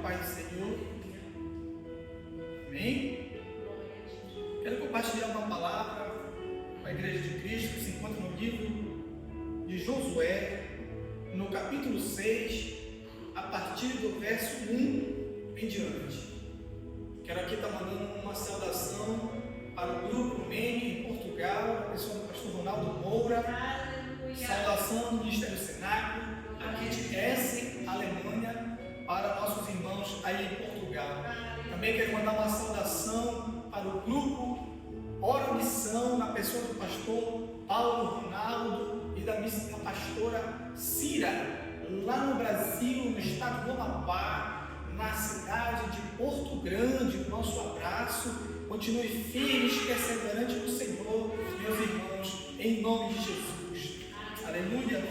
paz do Senhor. Amém? Quero compartilhar uma palavra com a Igreja de Cristo que se encontra no livro de Josué, no capítulo 6, a partir do verso 1 em diante. Quero aqui estar mandando uma saudação para o grupo MENE em Portugal, a pessoa do pastor Ronaldo Moura. Saudação do Ministério Cenáculo, aqui de Essen, Alemanha, para nossos irmãos aí em Portugal. Também quero mandar uma saudação para o grupo Ora Missão, na pessoa do pastor Paulo Ronaldo e da pastora Cira, lá no Brasil, no estado do Amapá, na cidade de Porto Grande. O nosso abraço. Continue firmes, perseverantes no Senhor, meus irmãos, em nome de Jesus. Aleluia.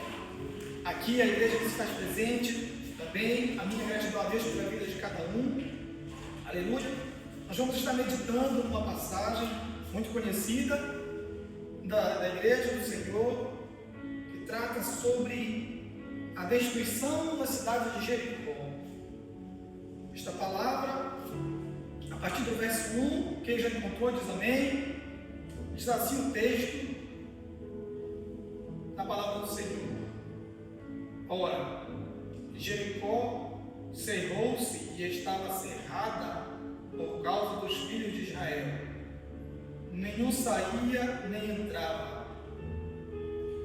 Aqui a igreja que se faz presente, também a minha gratidão a Deus pela vida de cada um. Aleluia. Nós vamos estar meditando numa passagem muito conhecida da igreja do Senhor, que trata sobre a destruição da cidade de Jericó. Esta palavra, a partir do verso 1, quem já encontrou diz amém. Diz assim o texto na palavra do Senhor: Ora, Jericó cerrou-se e estava cerrada por causa dos filhos de Israel. Nenhum saía nem entrava.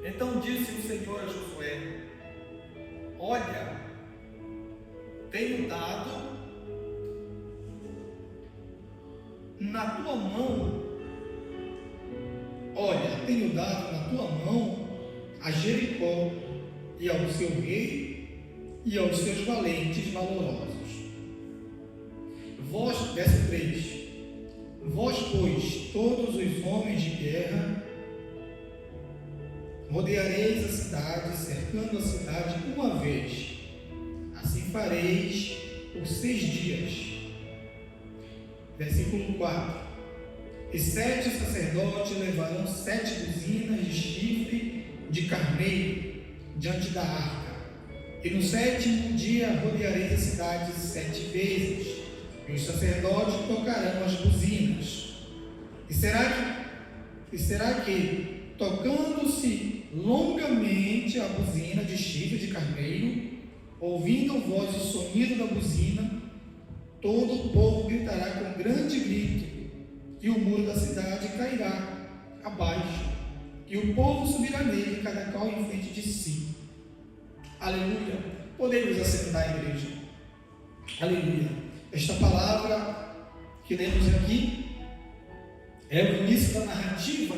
Então disse o Senhor a Josué: Olha, tenho dado na tua mão, a Jericó e ao seu rei e aos seus valentes valorosos. Vós, verso 3, vós, pois, todos os homens de guerra, rodeareis a cidade, cercando a cidade uma vez. Assim fareis por 6 dias. Versículo 4. E 7 sacerdotes levarão 7 buzinas de chifre de carneiro diante da arca. E no 7º dia rodeareis a cidade 7 vezes. E os sacerdotes tocarão as buzinas. E será que tocando-se longamente a buzina de chifre de carneiro, ouvindo a voz do sonido da buzina, todo o povo gritará com grande grito, e o muro da cidade cairá abaixo, e o povo subirá nele, cada qual em frente de si. Aleluia. Podemos assentar, igreja. Aleluia. Esta palavra que lemos aqui é o início da narrativa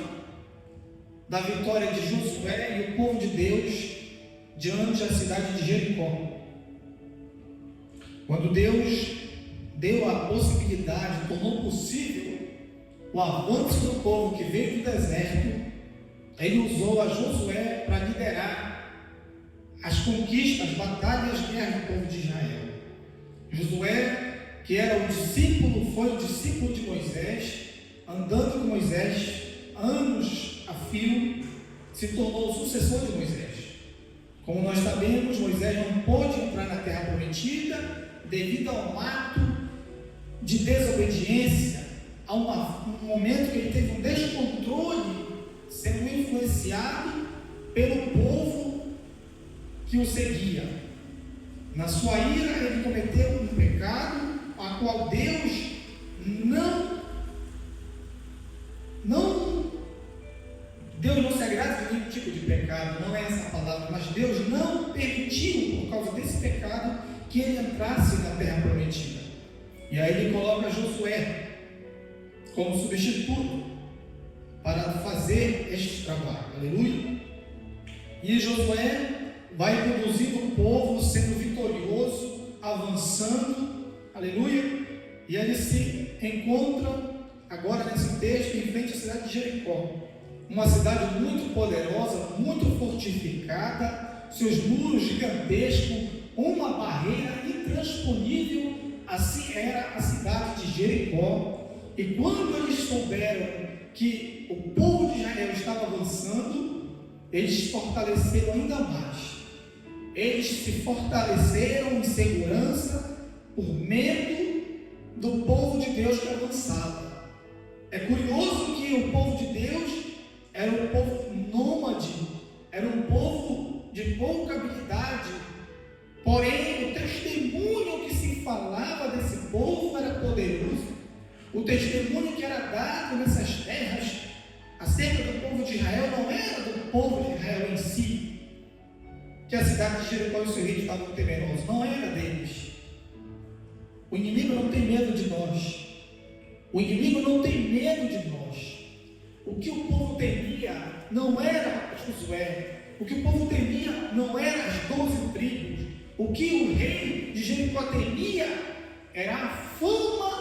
da vitória de Josué e o povo de Deus diante da cidade de Jericó. Quando Deus deu a possibilidade, tornou possível o avanço do povo que veio do deserto, ele usou a Josué para liderar as conquistas, as batalhas, as guerras do povo de Israel. Josué, que era o discípulo, foi o discípulo de Moisés, andando com Moisés anos a fio, se tornou o sucessor de Moisés. Como nós sabemos, Moisés não pôde entrar na terra prometida devido a um ato de desobediência, a um momento que ele teve um descontrole, sendo influenciado pelo povo que o seguia. Na sua ira, ele cometeu um pecado a qual Deus Deus não se agrada de nenhum tipo de pecado, não é essa a palavra, mas Deus não permitiu, por causa desse pecado, que ele entrasse na terra prometida. E aí ele coloca Josué como substituto para fazer este trabalho. Aleluia. E Josué vai conduzindo o povo, sendo vitorioso, avançando. Aleluia. E eles se encontram agora nesse texto em frente à cidade de Jericó, uma cidade muito poderosa, muito fortificada, seus muros gigantescos, uma barreira intransponível. Assim era a cidade de Jericó. E quando eles souberam que o povo de Israel estava avançando, eles se fortaleceram ainda mais. Eles se fortaleceram em segurança, por medo do povo de Deus que avançava. É curioso que o povo de Deus era um povo nômade, era um povo de pouca habilidade, porém o testemunho que se falava desse povo era poderoso. O testemunho que era dado nessas terras acerca do povo de Israel não era do povo de Israel em si, que a cidade de Jericó e o seu rei estavam temerosos, não era deles. O inimigo não tem medo de nós. O inimigo não tem medo de nós. O que o povo temia não era Josué. O que o povo temia não era as 12 tribos. O que o rei de Jericó temia era a fama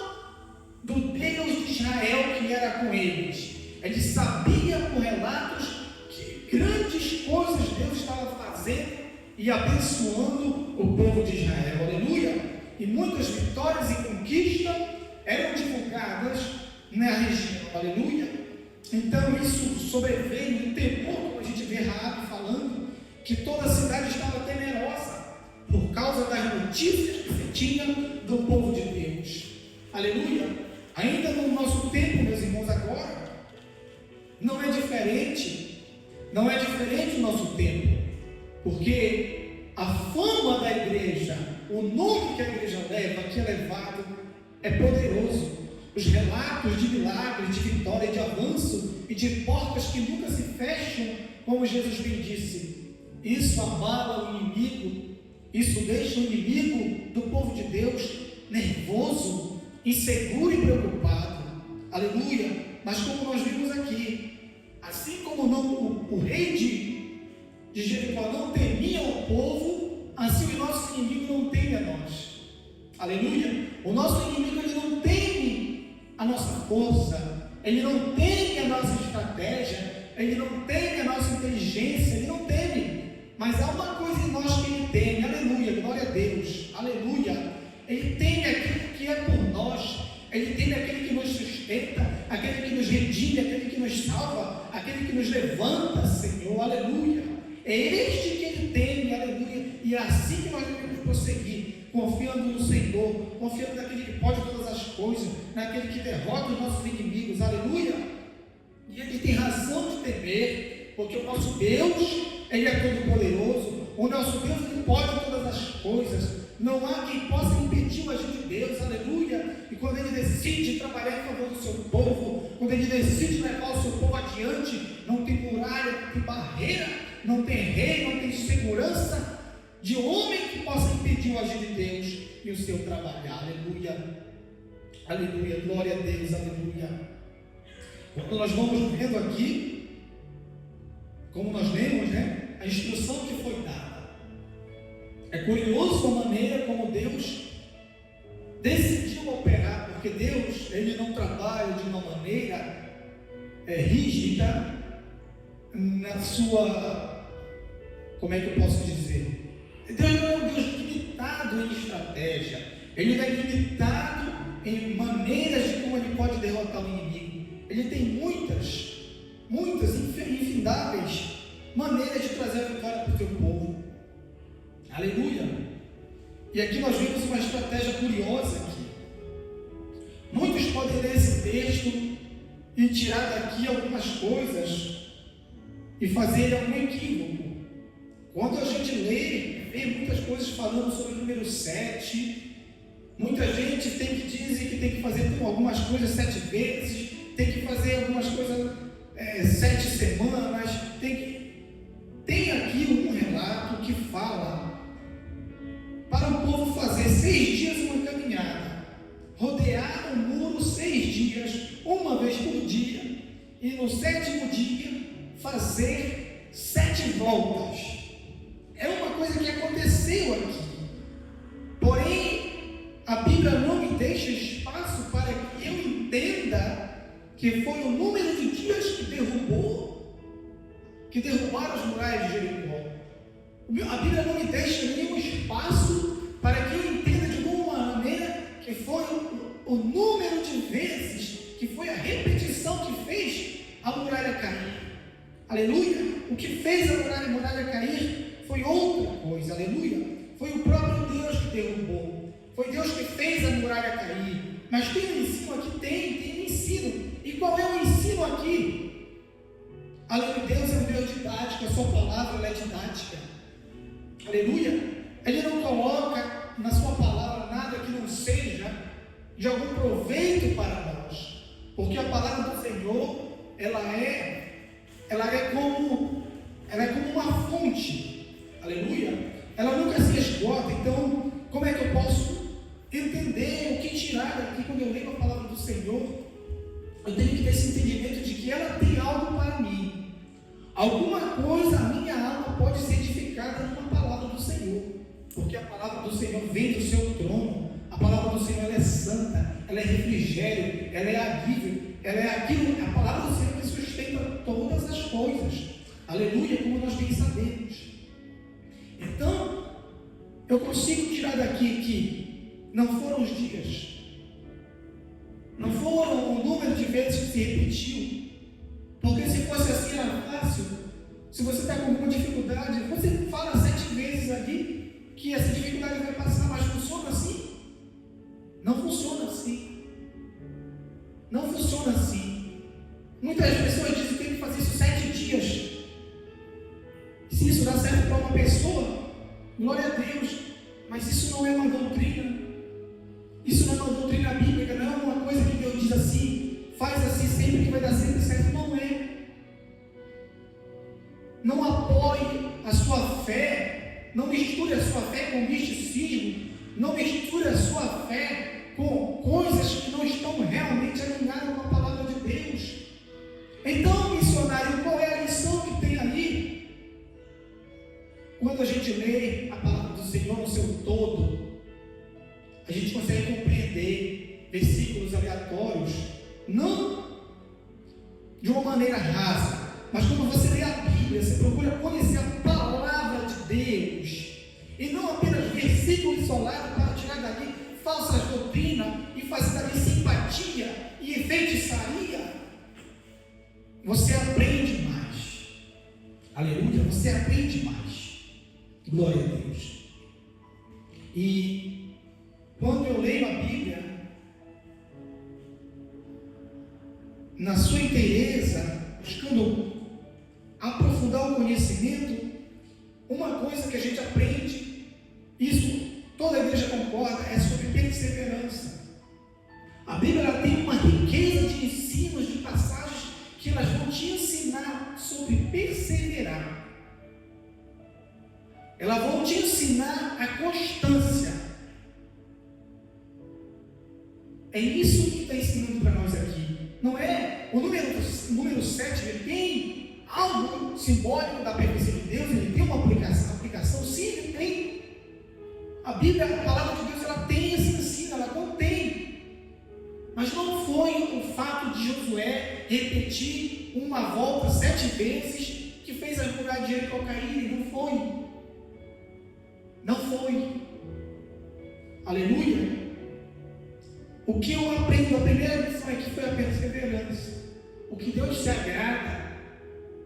do Deus de Israel que era com eles. Ele sabia por relatos que grandes coisas Deus estava fazendo e abençoando o povo de Israel. Aleluia! E muitas vitórias e conquistas eram divulgadas na região. Aleluia! Então isso sobreveio um temor, como a gente vê Raabe falando, que toda a cidade estava temerosa por causa das notícias que se tinha do povo de Deus. Aleluia! Ainda no nosso tempo, meus irmãos, agora não é diferente o nosso tempo, porque a fama da igreja, o nome que a igreja leva, que é levado, é poderoso. Os relatos de milagres, de vitória, de avanço e de portas que nunca se fecham, como Jesus bem disse, isso abala o inimigo, isso deixa o inimigo do povo de Deus nervoso, inseguro e preocupado. Aleluia! Mas como nós vimos aqui, assim como o rei de Jericó não temia o povo, assim o nosso inimigo não teme a nós. Aleluia! O nosso inimigo, ele não teme a nossa força, ele não teme a nossa estratégia, ele não teme a nossa inteligência, ele não teme. Mas há uma coisa em nós que ele teme. Aleluia! Glória a Deus! Aleluia! Ele teme aquilo que é por nós, ele teme aquele que nos sustenta, aquele que nos redime, aquele que nos salva, aquele que nos levanta, Senhor. Aleluia! É este que ele teme. Aleluia! E é assim que nós devemos prosseguir, confiando no Senhor, confiando naquele que pode todas as coisas, naquele que derrota os nossos inimigos. Aleluia! E ele tem razão de temer, porque o nosso Deus, ele é todo poderoso. O nosso Deus, ele pode todas as coisas. Não há quem possa impedir o agir de Deus. Aleluia! E quando ele decide trabalhar em favor do seu povo, quando ele decide levar o seu povo adiante, não tem muralha, não tem barreira, não tem rei, não tem segurança de homem que possa impedir o agir de Deus e o seu trabalhar. Aleluia! Aleluia! Glória a Deus! Aleluia! Quando nós vamos vendo aqui, como nós lemos, a instrução que foi dada, é curioso a maneira como Deus decidiu operar, porque Deus, ele não trabalha de uma maneira rígida na sua, como é que eu posso dizer? Deus não é um Deus limitado em estratégia, ele não é limitado em maneiras de como ele pode derrotar o inimigo. Ele tem muitas, infindáveis maneiras de trazer a vitória para o seu povo. Aleluia! E aqui nós vemos uma estratégia curiosa aqui. Muitos podem ler esse texto e tirar daqui algumas coisas e fazer algum equívoco. Quando a gente lê, vê muitas coisas falando sobre o número 7. Muita gente diz que tem que fazer algumas coisas 7 vezes, tem que fazer algumas coisas 7 semanas. Tem aqui um relato que fala para o povo fazer 6 dias uma caminhada, rodear o muro 6 dias, uma vez por dia, e no 7º dia fazer 7 voltas. É uma coisa que aconteceu aqui, porém a Bíblia não me deixa espaço para que eu entenda que foi o número de dias que derrubaram as muralhas de Jericó. A Bíblia não me deixa nenhum espaço para que eu entenda de alguma maneira que foi o número de vezes, que foi a repetição que fez a muralha cair. Aleluia! O que fez a muralha cair foi outra coisa. Aleluia! Foi o próprio Deus que derrubou. Foi Deus que fez a muralha cair. Mas tem um ensino aqui? Tem um ensino. E qual é o ensino aqui? Além de Deus é um Deus didático, a sua palavra ela é didática. Aleluia. Ele não coloca na sua palavra nada que não seja de algum proveito para nós. Porque a palavra do Senhor, ela é como uma fonte. Aleluia. Ela nunca se esgota. Então, como é que eu posso entender o que tirar daqui quando eu leio a palavra do Senhor? Eu tenho que ter esse entendimento de que ela tem algo para mim. Alguma coisa a minha alma pode ser edificada numa palavra do Senhor. Porque a palavra do Senhor vem do seu trono. A palavra do Senhor ela é santa, ela é refrigério, ela é aguível, ela é aquilo, a palavra do Senhor que sustenta todas as coisas. Aleluia, como nós bem sabemos. Então, eu consigo tirar daqui que não foram os dias, não foram o número de vezes que se repetiu, porque se fosse assim era fácil. Se você está com alguma dificuldade, você fala 7 vezes ali que essa dificuldade vai passar, mas funciona assim? Não funciona assim. Não funciona assim. Muitas pessoas dizem que tem que fazer isso 7 dias. Se isso dá certo para uma pessoa, glória a Deus. Mas isso não é uma doutrina. Isso não é uma doutrina bíblica. Não é uma coisa que Deus diz assim, faz assim sempre que vai dar sempre certo. Não é. Não apoie a sua fé. Não misture a sua fé com misticismo. Não misture a sua fé com coisas que não estão realmente alinhadas com a palavra de Deus. Então, missionário, qual é a lição que tem ali? Quando a gente lê a palavra do Senhor no seu todo, a gente consegue compreender versículos aleatórios, não de uma maneira rasa, mas quando você lê a Bíblia, você procura conhecer a palavra de Deus, e não apenas versículos isolados para tirar dali falsas doutrinas e fazer dali simpatia e feitiçaria. Você aprende mais. Aleluia, você aprende mais. Glória a Deus. E quando eu leio a Bíblia na sua inteireza, buscando aprofundar o conhecimento, uma coisa que a gente aprende, isso toda a igreja concorda, é sobre perseverança. A Bíblia ela tem uma riqueza de ensinos, de passagens que elas vão te ensinar sobre perseverar. Elas vão te ensinar a constância. É isso que está ensinando para nós aqui. Não é o número 7, ele tem algo simbólico da perfeição de Deus, ele tem uma aplicação, sim, ele tem. A Bíblia, a palavra de Deus, ela tem esse ensino, ela contém. Mas não foi o fato de Josué repetir uma volta 7 vezes que fez as muralhas de Jericó caírem. Não foi. Não foi. Aleluia. O que eu aprendo, a primeira lição aqui foi a perseverança. O que Deus se agrada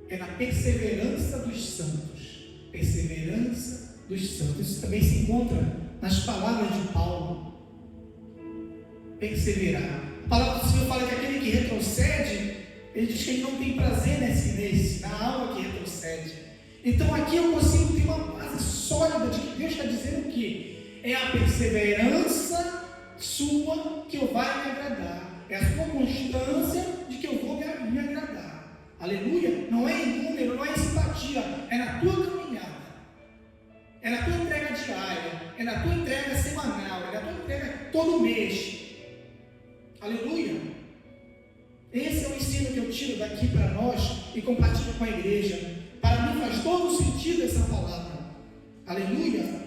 é na perseverança dos santos. Perseverança dos santos. Isso também se encontra nas palavras de Paulo. Perseverar. A palavra do Senhor fala que aquele que retrocede, ele diz que ele não tem prazer na alma que retrocede. Então aqui eu consigo ter uma base sólida de que Deus está dizendo que é a perseverança sua que eu vai me agradar. É a sua constância de que eu vou me agradar. Aleluia. Não é em número, não é em simpatia, é na tua caminhada. É na tua entrega diária, é na tua entrega semanal, é na tua entrega todo mês. Aleluia. Esse é o ensino que eu tiro daqui para nós e compartilho com a igreja. Para mim faz todo sentido essa palavra. Aleluia.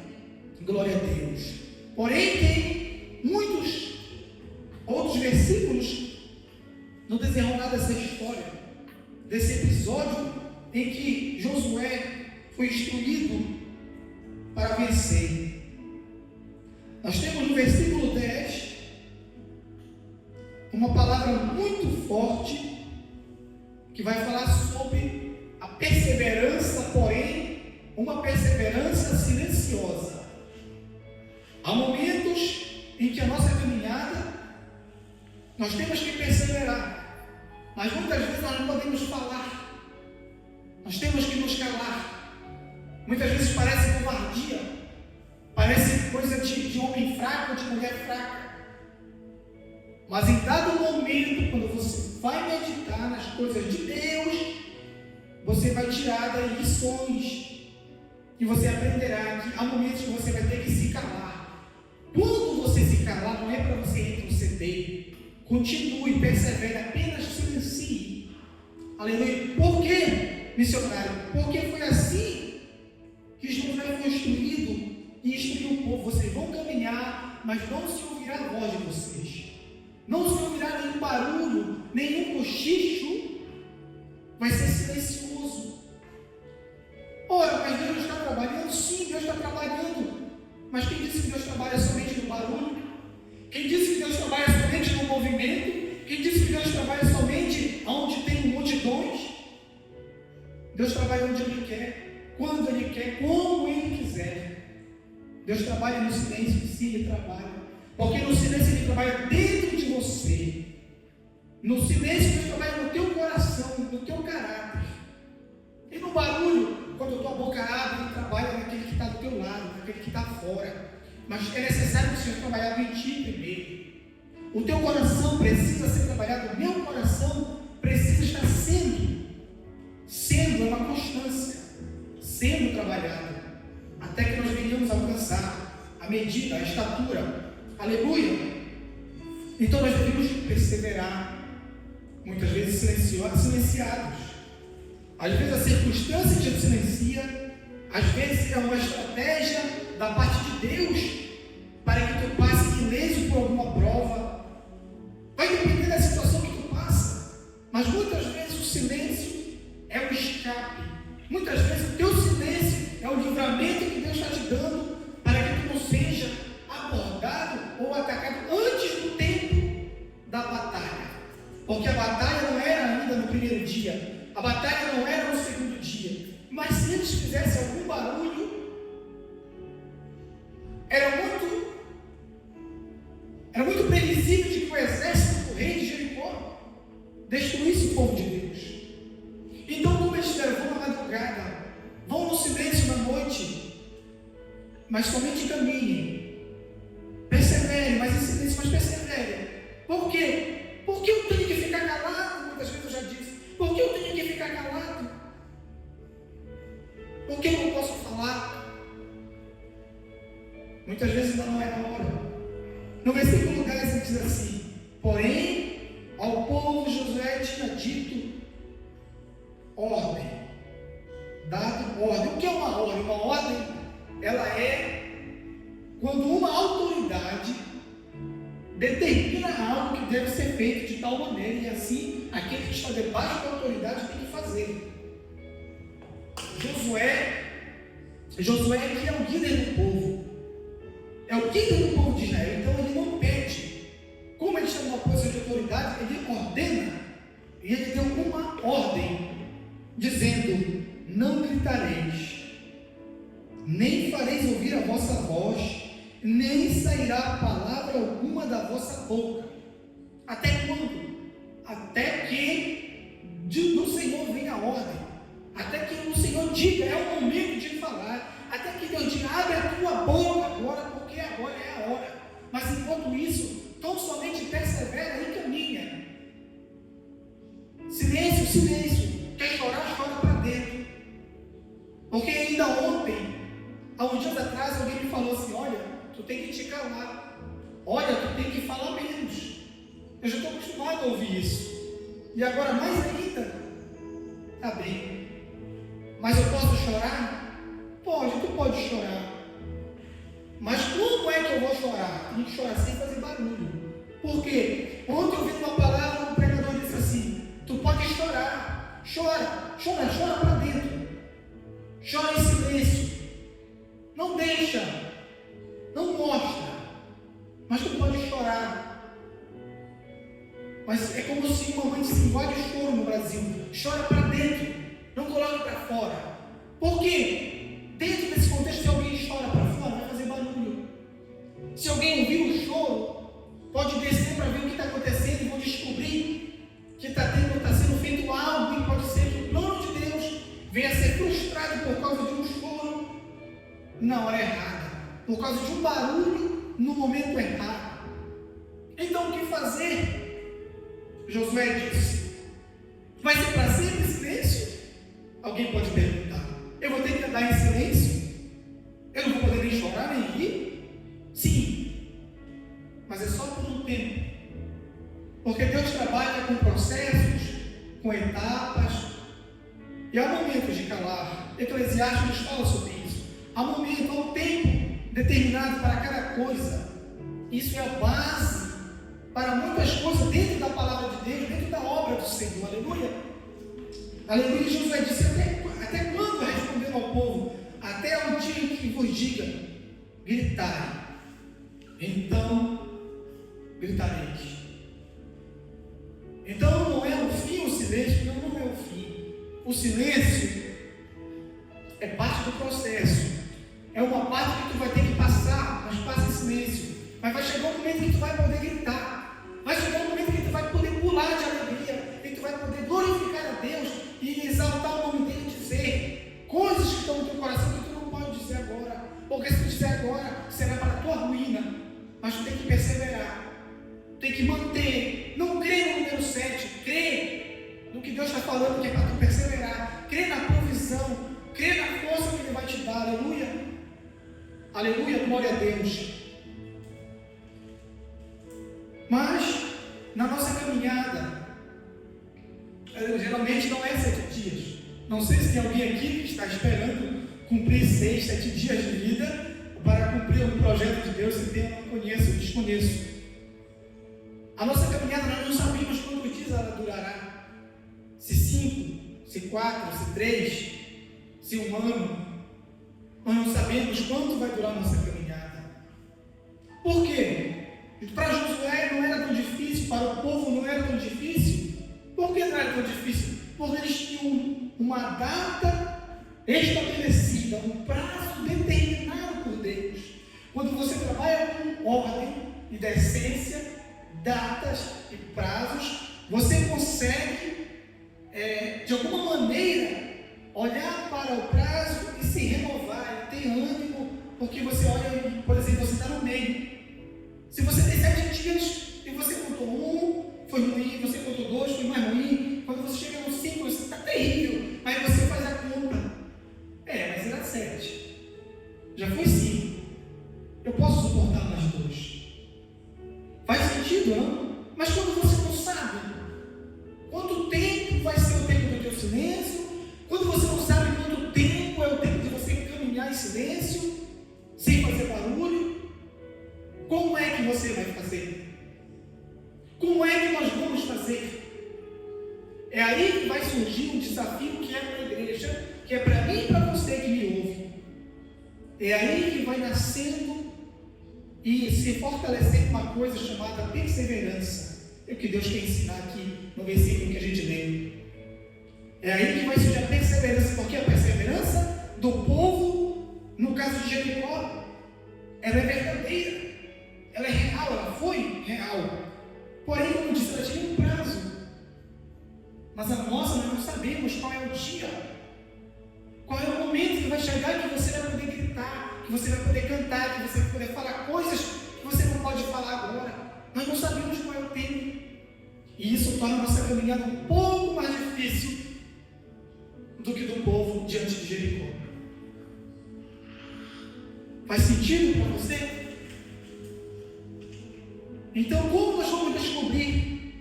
Glória a Deus. Porém tem muitos outros versículos no desenrolar dessa história, desse episódio em que Josué foi instruído para vencer. Nós temos no versículo 10 uma palavra muito forte que vai falar sobre a perseverança, porém uma perseverança silenciosa. Há momentos em que a nossa caminhada, nós temos que perseverar, mas muitas vezes nós não podemos falar, nós temos que nos calar. Muitas vezes parece covardia, parece coisa de homem fraco, de mulher fraca, mas em dado momento, quando você vai meditar nas coisas de Deus, você vai tirar daí lições, e você aprenderá que há momentos que você vai ter que se calar. Quando você se calar, não é para você retroceder. Continue, persevere, apenas silencie. Aleluia. Por quê, missionário? Porque foi assim que Josué foi instruído e instruiu o povo. Vocês vão caminhar, mas não se ouvirá a voz de vocês. Não se ouvirá nenhum barulho, nenhum cochicho. Vai ser silencioso. Ora, mas Deus está trabalhando? Sim, Deus está trabalhando. Mas quem disse que Deus trabalha somente no barulho? Quem disse que Deus trabalha somente no movimento? Quem disse que Deus trabalha somente onde tem multidões? Deus trabalha onde Ele quer, quando Ele quer, como Ele quiser. Deus trabalha no silêncio, sim, Ele trabalha. Porque no silêncio Ele trabalha dentro de você. No silêncio Deus trabalha no teu coração, no teu caráter. E no barulho, quando a tua boca abre, Ele trabalha naquele que está do teu lado, naquele que está fora. Mas é necessário que o Senhor trabalhe em ti primeiro. O teu coração precisa ser trabalhado, o meu coração precisa estar sendo é uma constância, sendo trabalhado, até que nós venhamos a alcançar a medida, a estatura. Aleluia! Então nós devemos perseverar, muitas vezes silenciados. Às vezes a circunstância te silencia, às vezes é uma estratégia da parte de Deus para que tu passe ileso por alguma prova. Vai depender da situação que tu passa, mas muitas vezes o silêncio é o escape. Muitas vezes o teu silêncio é o livramento que Deus está te dando para que tu não seja abordado ou atacado antes do tempo da batalha. Porque a batalha não era ainda no primeiro dia, a batalha não era no segundo dia, mas se eles fizessem algum barulho, era muito previsível de que o exército do rei de Jericó destruísse o povo de Deus. Então, como eles fizeram? Vão na madrugada, vão no silêncio na noite, mas somente caminhem, perseverem, mas em silêncio, mas perseverem. Por quê? Porque eu tenho que ficar calado? Muitas vezes eu já disse. Por que eu tenho que ficar calado? Por que eu não posso falar? Muitas vezes ainda não é a hora. No versículo 10 ele diz assim: porém, ao povo Josué tinha dito ordem, dado ordem. O que é uma ordem? Uma ordem, ela é quando uma autoridade determina algo que deve ser feito de tal maneira, e assim aquele que está debaixo da autoridade tem que fazer. Josué que é o líder do povo, é o líder do povo de Israel. Então ele não pede, como ele está numa posição de autoridade, ele ordena, e ele deu uma ordem, dizendo: não gritareis, nem fareis ouvir a vossa voz, nem sairá palavra alguma da vossa boca. Até quando? Até que do Senhor venha a ordem, até que o Senhor diga, é o momento de falar, até que Deus diga, abre a tua boca agora, porque agora é a hora. Mas enquanto isso, tão somente persevera e caminha. Silêncio, silêncio. Quer chorar, chora para dentro. Porque ainda ontem, há uns dias atrás, alguém me falou assim: olha, tu tem que te calar, olha, tu tem que falar menos. Eu já estou acostumado a ouvir isso, e agora mais ainda. Tá bem, mas eu posso chorar? Pode, tu pode chorar, mas como é que eu vou chorar? Tem que chorar sem fazer barulho. Por quê? Ontem eu vi uma palavra, um pregador disse assim: tu pode chorar, chora para dentro, chora em silêncio, não deixa, não mostra, mas tu pode chorar. Mas é como se uma mãe disse: engole o choro no Brasil, chora para dentro, não coloque para fora. Por quê? Dentro desse contexto, se alguém chora para fora, vai fazer barulho. Se alguém ouvir o choro, pode descer para ver o que está acontecendo e vão descobrir que está sendo feito algo e pode ser que o plano de Deus venha a ser frustrado por causa de um choro na hora errada, por causa de um barulho no momento errado. Então o que fazer? Josué disse: vai ser para sempre silêncio? Alguém pode perguntar: eu vou ter que andar em silêncio? Eu não vou poder nem chorar nem rir? Sim, mas é só por um tempo, porque Deus trabalha com processos, com etapas, e há momentos de calar. Eclesiastes nos fala sobre isso. Há momento, há um tempo determinado para cada coisa. Isso é a base para muitas coisas dentro da palavra de Deus, dentro da obra do Senhor. Aleluia. Aleluia. Josué disse: até quando respondendo ao povo? Até o dia que vos diga, gritai, então gritareis. Então não é o fim o silêncio, não é o fim. O silêncio é parte do processo, é uma parte que tu vai ter que passar, mas passa em silêncio. Mas vai chegar um momento que tu vai poder gritar, vai chegar um momento que tu vai poder pular de alegria, e tu vai poder glorificar a Deus e exaltar o nome dele e dizer coisas que estão no teu coração que tu não pode dizer agora, porque se tu disser agora, será para a tua ruína. Mas tu tem que perseverar, tem que manter. Não crê no número 7, crê no que Deus está falando, que é para tu perseverar, crê na provisão, crê na força que Ele vai te dar. Aleluia, aleluia, glória a Deus. Mas na nossa caminhada, geralmente não é 7 dias. Não sei se tem alguém aqui que está esperando cumprir 6, 7 dias de vida para cumprir o projeto de Deus. Se tem, eu não conheço, eu desconheço. A nossa caminhada, nós não sabemos quantos dias ela durará. Se 5, se 4, se 3, se 1 ano. Nós não sabemos quanto vai durar a nossa caminhada. Por quê? Para Josué não era tão difícil, para o povo não era tão difícil. Por que não era tão difícil? Porque eles tinham uma data estabelecida, um prazo determinado por Deus. Quando você trabalha com ordem e decência, datas e prazos, você consegue, de alguma maneira, olhar para o prazo e se renovar, e ter ânimo, porque você olha, por exemplo, você está no meio. Se você tem 7 dias e você contou 1, foi ruim, você contou 2, foi mais ruim, quando você chega no 5, você está terrível, aí você faz a conta. Mas era 7, já foi 5, eu posso suportar mais 2. Faz sentido, não? Mas quando você não sabe quanto tempo vai ser o tempo do teu silêncio, quando você não sabe quanto tempo é o tempo de você caminhar em silêncio, sem fazer barulho, como é que você vai fazer? Como é que nós vamos fazer? É aí que vai surgir um desafio que é para a igreja, que é para mim e para você que me ouve. É aí que vai nascendo e se fortalecer uma coisa chamada perseverança. É o que Deus quer ensinar aqui no versículo que a gente leu. É aí que vai surgir a perseverança, porque a perseverança do povo, no caso de Jericó, ela é verdadeira, ela é real, ela foi real. Porém, como disse, ela tinha um prazo. Mas a nossa, nós não sabemos qual é o dia, qual é o momento que vai chegar que você vai poder gritar, que você vai poder cantar, que você vai poder falar coisas que você não pode falar agora. Nós não sabemos qual é o tempo. E isso torna a nossa caminhada um pouco mais difícil do que do povo diante de Jericó. Faz sentido para você? Então, como nós vamos descobrir?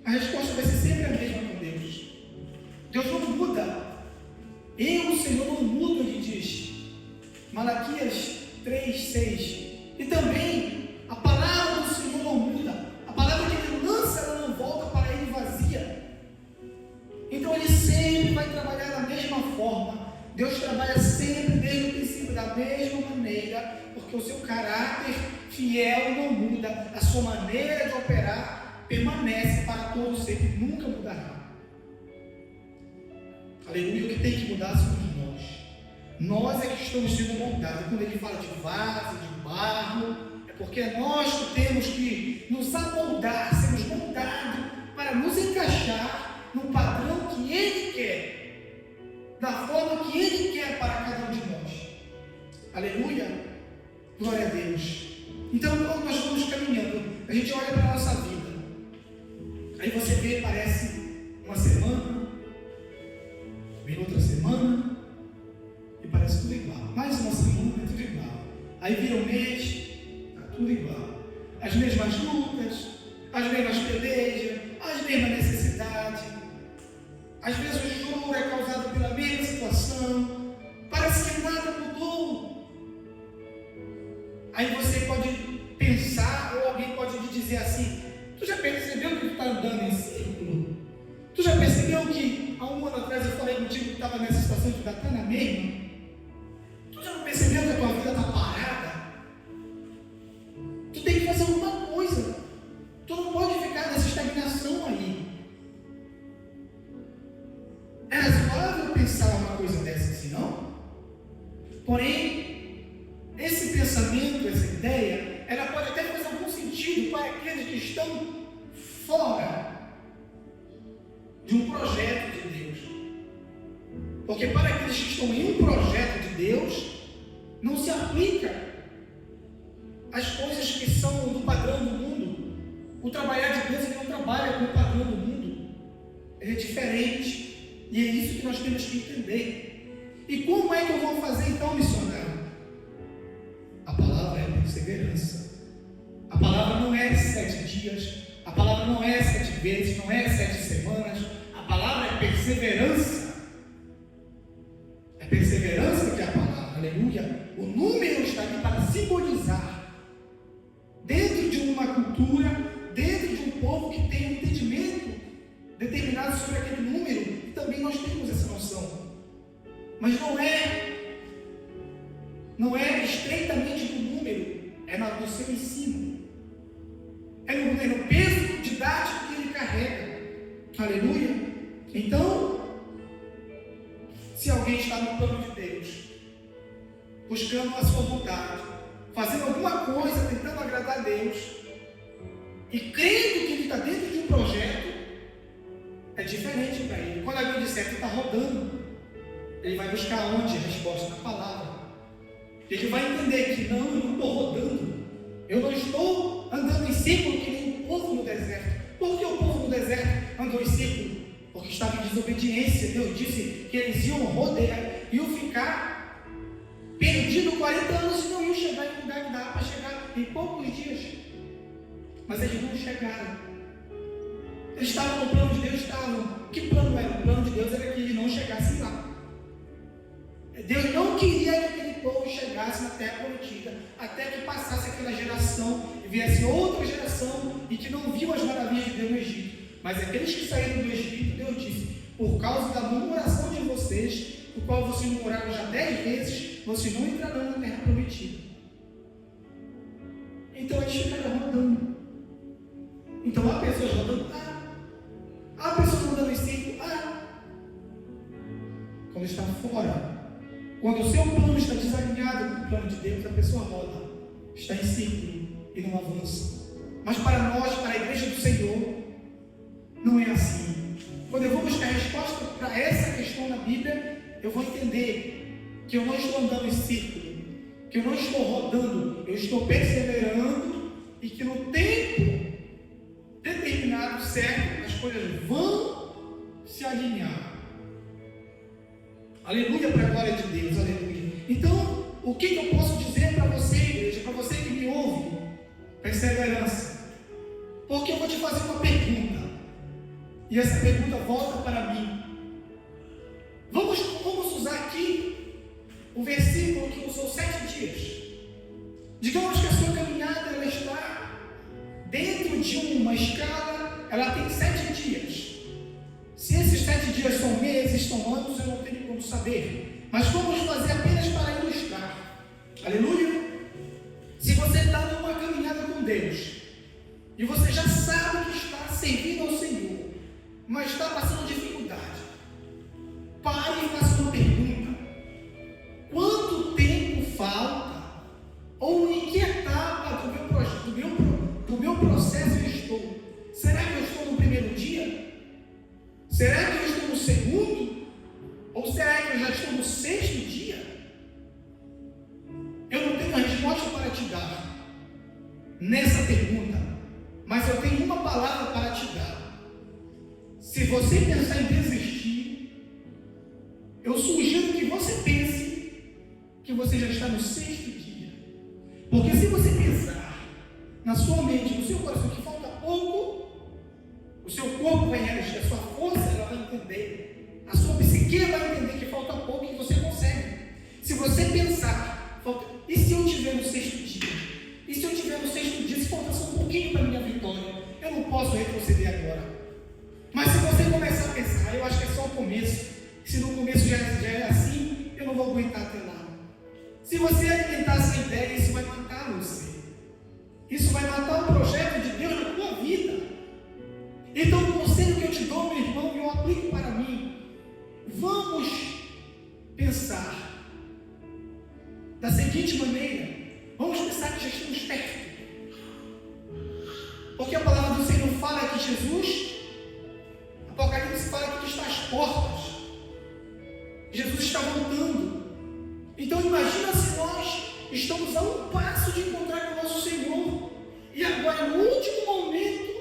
A resposta vai ser sempre a mesma com Deus. Deus não muda. Eu, o Senhor, não mudo, ele diz. Malaquias 3:6. E também, a palavra do Senhor não muda. A palavra que Ele lança, ela não volta para Ele vazia. Então, Ele sempre vai trabalhar da mesma forma. Deus trabalha sempre desde o princípio da mesma maneira, porque o seu caráter fiel não muda. A sua maneira de operar permanece para todo sempre, nunca mudará. Aleluia. O que tem que mudar somos nós. Nós é que estamos sendo moldados. Quando ele fala de vaso, de barro, porque é nós que temos que nos amoldar, sermos moldados para nos encaixar no padrão que Ele quer, da forma que Ele quer para cada um de nós. Aleluia, glória a Deus. Então, quando nós vamos caminhando, a gente olha para a nossa vida, aí você vê, parece uma semana, vem outra semana, e parece tudo igual. Mais uma semana, é tudo igual. Aí vira um mês, está tudo igual. As mesmas lutas, as mesmas pelejas, as mesmas necessidades. Às vezes o choro é causado pela mesma situação. Parece que nada mudou. Aí você pode pensar, ou alguém pode te dizer assim: tu já percebeu que tu está andando em círculo? Tu já percebeu que há um ano atrás eu falei contigo que estava nessa situação e tu está na mesma? Tu já não percebeu que a tua vida está parada? Tu tem que fazer alguma coisa. Tu não pode ficar nessa estagnação aí. É razoável pensar uma coisa dessa assim, não? Porém, esse pensamento, essa ideia, ela pode até fazer algum sentido para aqueles que estão fora de um projeto de Deus. Porque para aqueles que estão em um projeto de Deus, não se aplica as coisas que são do padrão do mundo. O trabalhar de Deus, ele não trabalha com o padrão do mundo. Ele é diferente. E é isso que nós temos que entender. E como é que eu vou fazer então, missionário? A palavra é perseverança. A palavra não é 7 dias. A palavra não é 7 vezes. Não é 7 semanas. A palavra é perseverança. É perseverança que é a palavra. Aleluia. O número está ali para simbolizar, dentro de uma cultura, dentro de um povo que tem um entendimento determinado sobre aquele número, e também nós temos essa noção. Mas não é estreitamente do número, é no seu ensino, é no peso didático que ele carrega. Aleluia. Então, se alguém está no plano de Deus, buscando a sua vontade, fazendo alguma coisa, tentando agradar a Deus, e crendo que ele está dentro de um projeto, é diferente para ele. Quando alguém disser que está rodando, ele vai buscar onde? A resposta na palavra. Ele vai entender que não, eu não estou rodando, eu não estou andando em círculo que nem o povo no deserto. Por que o povo no deserto andou em círculo? Porque estava em desobediência. Deus disse que eles iam rodear, iam ficar perdidos 40 anos e não iam chegar em lugar que dava para chegar em poucos dias. Mas eles não chegaram. Eles estavam no plano de Deus, estavam. Que plano era? O plano de Deus era que eles não chegassem lá. Deus não queria que aquele povo chegasse na terra prometida, até que passasse aquela geração e viesse outra geração e que não viu as maravilhas de Deus no Egito. Mas aqueles que saíram do Egito, Deus disse: por causa da murmuração de vocês, o qual vocês murmuraram já 10 vezes, vocês não entrarão na terra prometida. Então eles ficaram rodando. Então há pessoas rodando, há pessoas rodando em círculo, quando está fora, quando o seu plano está desalinhado com o plano de Deus, a pessoa roda, está em círculo e não avança. Mas para nós, para a igreja do Senhor, não é assim. Quando eu vou buscar resposta para essa questão na Bíblia, eu vou entender que eu não estou andando em círculo, que eu não estou rodando, eu estou perseverando, e que no tempo determinado, certo, as coisas vão se alinhar. Aleluia, para a glória de Deus, aleluia. Então, o que eu posso dizer para você, igreja, para você que me ouve? Perseverança. Porque eu vou te fazer uma pergunta, e essa pergunta volta para mim. Vamos usar aqui o versículo que usou 7 dias. Digamos que a sua caminhada ela está dentro de uma escala, ela tem 7 dias. Se esses 7 dias são meses, são anos, eu não tenho como saber. Mas vamos fazer apenas para ilustrar. Aleluia? Se você está numa caminhada com Deus, e você já sabe que está servindo ao Senhor, mas está passando dificuldade, pare e faça uma pergunta: quanto tempo falta? Ou em que etapa do meu nessa pergunta, mas eu tenho uma palavra para te dar. Se você pensar em desistir, eu sugiro que você pense que você já está no 6º dia. Porque se você pensar na sua mente, no seu coração, que falta pouco, o seu corpo vai reagir, a sua força ela vai entender, a sua psique vai entender que falta pouco e que você consegue. Se você pensar, e se eu estiver no 6º dia? E se eu estiver no 6º dia, se faltar só um pouquinho para a minha vitória, eu não posso retroceder agora. Mas se você começar a pensar, eu acho que é só o começo. Se no começo já é assim, eu não vou aguentar até lá. Se você alimentar essa ideia, isso vai matar você. Isso vai matar o projeto de Deus na tua vida. Então o conselho que eu te dou, meu irmão, eu aplico para mim. Vamos pensar da seguinte maneira. Vamos pensar que já estamos perto. Porque a palavra do Senhor fala que Jesus, Apocalipse fala que está às portas. Jesus está voltando. Então imagina se nós estamos a um passo de encontrar com o nosso Senhor. E agora, no último momento,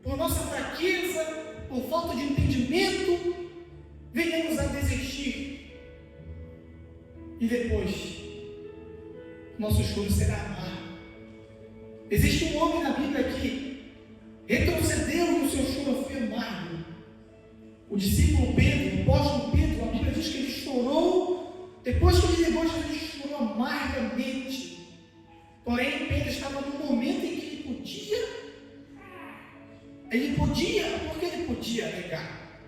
por nossa fraqueza, por falta de entendimento, venhamos a desistir. E depois, nosso choro será amargo. Existe um homem na Bíblia que retrocedeu no seu choro, foi amargo. O discípulo Pedro, o apóstolo Pedro, a Bíblia diz que ele chorou, depois que ele negou Jesus, ele chorou amargamente. Porém, Pedro estava no momento em que porque ele podia negar.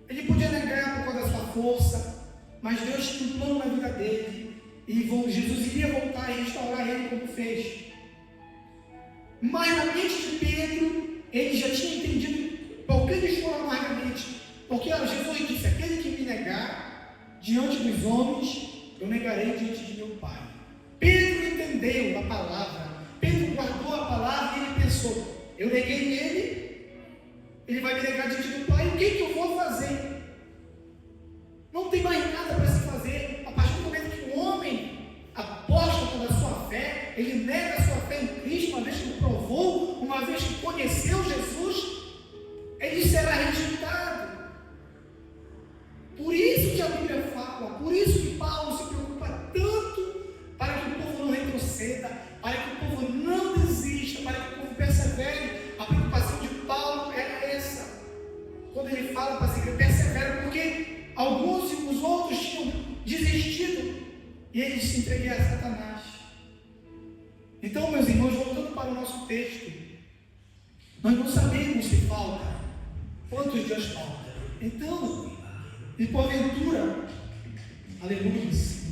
Ele podia negar por causa da sua força, mas Deus tinha um plano na vida dele, e Jesus iria voltar e restaurar ele como fez. Mas na mente de Pedro, ele já tinha entendido por que ele chorou amargamente. Porque Jesus disse: aquele que me negar diante dos homens, eu negarei diante de meu Pai. Pedro entendeu a palavra, Pedro guardou a palavra e ele pensou: eu neguei ele vai me negar diante do Pai, o que eu vou fazer? Não tem mais nada para se fazer. A partir do momento que o homem aposta pela sua fé, ele nega a sua fé em Cristo, uma vez que o provou, uma vez que conheceu Jesus, ele será rejeitado. Por isso que a Bíblia fala, por isso que Paulo se preocupa tanto para que o povo não retroceda, para que o povo não desista, para que o povo persevere. A preocupação de Paulo era essa. Quando ele fala para seguir, persevera, porque alguns e os outros tinham desistido e eles se entregaram a Satanás. Então, meus irmãos, voltando para o nosso texto, nós não sabemos se falta, quantos dias faltam. Então, e porventura, aleluia, se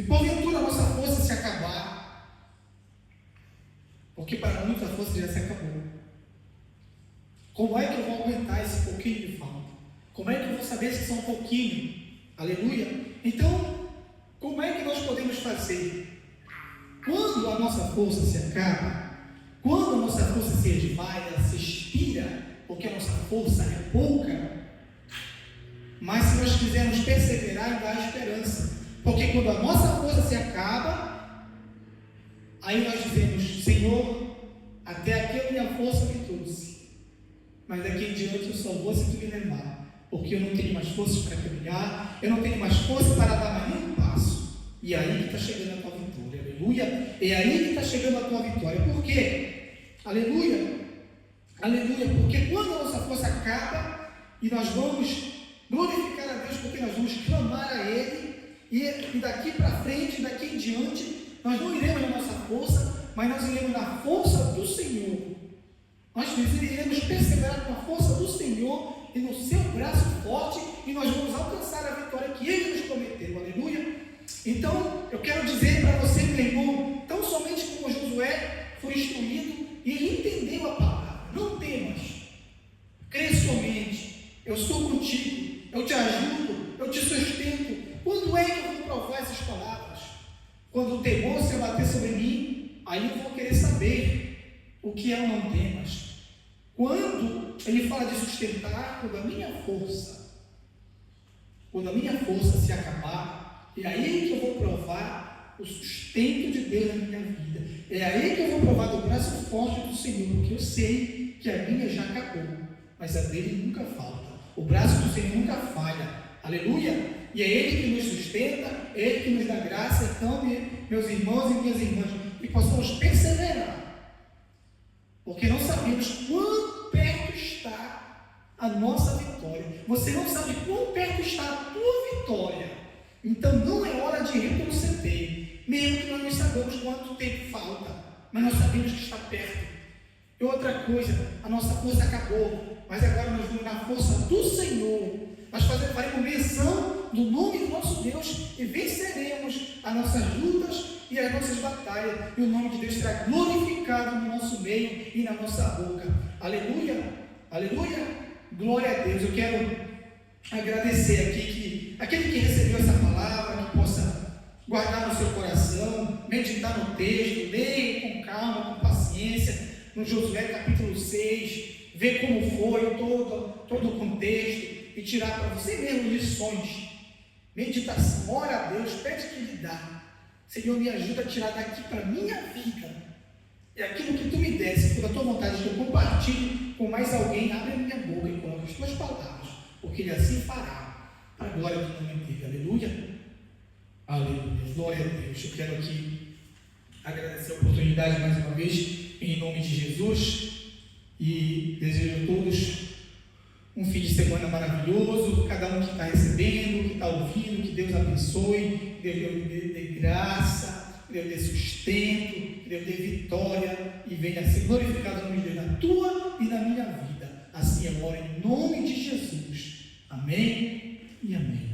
porventura a nossa força se acabar, porque para muitos a força já se acabou, como é que eu vou aguentar esse pouquinho de falta? Como é que eu vou saber se são um pouquinho? Aleluia. Então, como é que nós podemos fazer? Quando a nossa força se acaba, quando a nossa força se esvai, se expira, porque a nossa força é pouca, mas se nós quisermos perseverar, ainda há esperança. Porque quando a nossa força se acaba, aí nós dizemos: Senhor, até aqui a minha força me trouxe, mas daqui em diante eu só vou se tu me levar, porque eu não tenho mais forças para caminhar, eu não tenho mais força para dar mais nenhum passo. E aí que está chegando a tua vitória, aleluia. É aí que está chegando a tua vitória. Por quê? Aleluia, aleluia. Porque quando a nossa força acaba e nós vamos glorificar a Deus, porque nós vamos clamar a Ele, e daqui para frente, daqui em diante, nós não iremos na nossa força, mas nós iremos na força do Senhor. Nós iremos perseverar com a força do Senhor e no seu braço forte, e nós vamos alcançar a vitória que Ele nos prometeu, aleluia. Então, eu quero dizer para você, meu irmão, tão somente como Josué foi instruído e ele entendeu a palavra: não temas, crê somente, eu sou contigo, eu te ajudo, eu te sustento. Quando é que eu vou provar essas palavras? Quando o temor se abater sobre mim, aí eu vou querer saber o que é o não temas. Quando ele fala de sustentar, quando a minha força se acabar, e aí que eu vou provar o sustento de Deus na minha vida. É aí que eu vou provar do braço forte do Senhor, porque eu sei que a minha já acabou, mas a dele nunca falta. O braço do Senhor nunca falha. Aleluia! E é Ele que nos sustenta, é Ele que nos dá graça. Então, meus irmãos e minhas irmãs, que possamos perseverar, porque não sabemos quão perto está a nossa vitória. Você não sabe quão perto está a tua vitória. Então não é hora de retroceder, mesmo que nós não sabemos quanto tempo falta, mas nós sabemos que está perto. E outra coisa, a nossa força acabou, mas agora nós vamos na força do Senhor. Nós faremos menção do nome do nosso Deus e venceremos as nossas lutas e as nossas batalhas, e o nome de Deus será glorificado no nosso meio e na nossa boca. Aleluia, aleluia, glória a Deus. Eu quero agradecer aqui que aquele que recebeu essa palavra, que possa guardar no seu coração, meditar no texto, ler com calma, com paciência, no Josué capítulo 6, ver como foi todo o contexto e tirar para você mesmo lições, meditação, ora a Deus, pede que Ele dá. Senhor, me ajuda a tirar daqui para a minha vida. É aquilo que Tu me desse, por a Tua vontade, que eu compartilhe com mais alguém. Abre a minha boca e coloque as Tuas palavras, porque Ele assim fará, para a glória do nome dEle. Aleluia. Aleluia. Glória a Deus. Eu quero aqui agradecer a oportunidade mais uma vez, em nome de Jesus, e desejo a todos um fim de semana maravilhoso, cada um que está recebendo, que está ouvindo, que Deus abençoe, que Deus dê graça, que Deus dê sustento, que Deus dê vitória e venha a ser glorificado no nome de Deus na tua e na minha vida. Assim eu oro em nome de Jesus. Amém e amém.